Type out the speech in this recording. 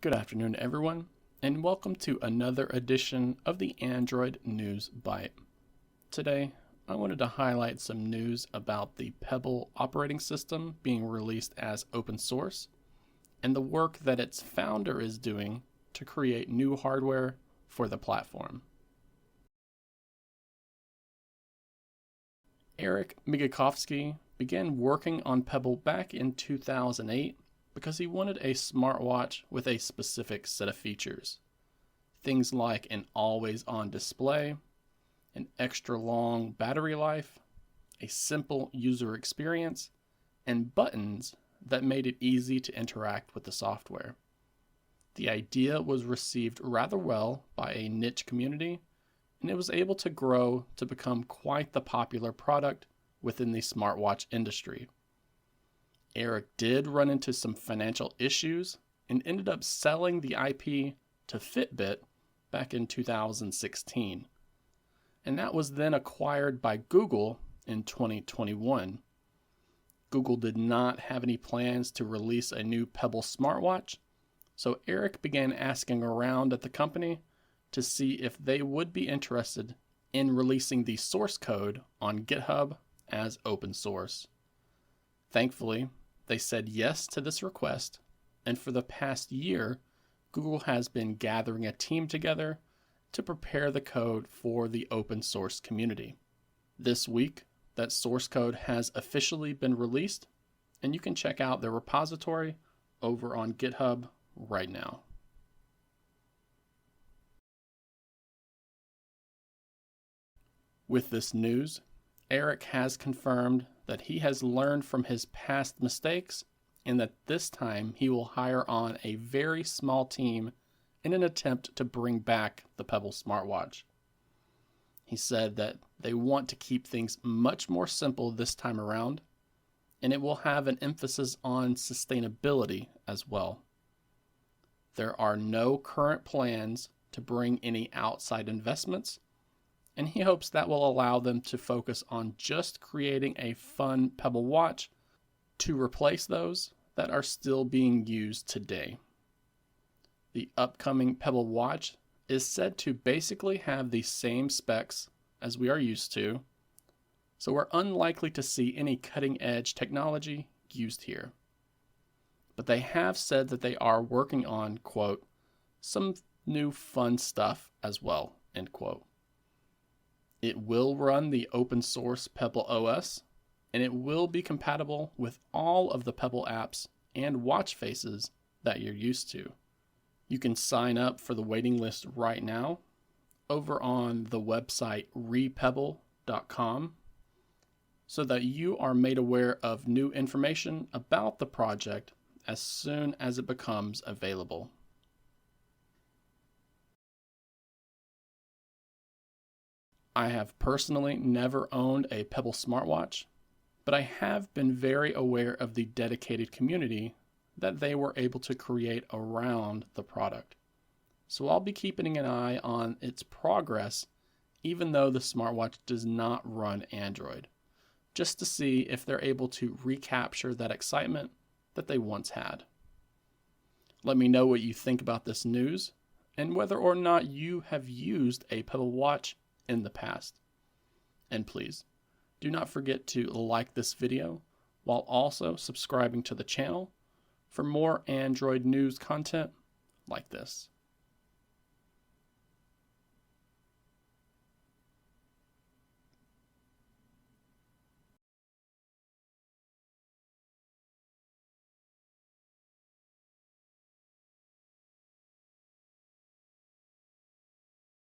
Good afternoon, everyone, and welcome to another edition of the Android News Byte. Today, I wanted to highlight some news about the Pebble operating system being released as open source and the work that its founder is doing to create new hardware for the platform. Eric Migicovsky began working on Pebble back in 2008 because he wanted a smartwatch with a specific set of features. Things like an always-on display, an extra long battery life, a simple user experience, and buttons that made it easy to interact with the software. The idea was received rather well by a niche community, and it was able to grow to become quite the popular product within the smartwatch industry. Eric did run into some financial issues and ended up selling the IP to Fitbit back in 2016. And that was then acquired by Google in 2021. Google did not have any plans to release a new Pebble smartwatch, so Eric began asking around at the company to see if they would be interested in releasing the source code on GitHub as open source. Thankfully, they said yes to this request, and for the past year, Google has been gathering a team together to prepare the code for the open source community. This week, that source code has officially been released, and you can check out their repository over on GitHub right now. With this news, Eric has confirmed that he has learned from his past mistakes and that this time he will hire on a very small team in an attempt to bring back the Pebble smartwatch. He said that they want to keep things much more simple this time around, and it will have an emphasis on sustainability as well. There are no current plans to bring any outside investments, and he hopes that will allow them to focus on just creating a fun Pebble watch to replace those that are still being used today. The upcoming Pebble watch is said to basically have the same specs as we are used to, so we're unlikely to see any cutting-edge technology used here. But they have said that they are working on, quote, some new fun stuff as well, end quote. It will run the open source Pebble OS, and it will be compatible with all of the Pebble apps and watch faces that you're used to. You can sign up for the waiting list right now over on the website repebble.com so that you are made aware of new information about the project as soon as it becomes available. I have personally never owned a Pebble smartwatch, but I have been very aware of the dedicated community that they were able to create around the product. So I'll be keeping an eye on its progress, even though the smartwatch does not run Android, just to see if they're able to recapture that excitement that they once had. Let me know what you think about this news and whether or not you have used a Pebble watch in the past. And please, do not forget to like this video while also subscribing to the channel for more Android news content like this.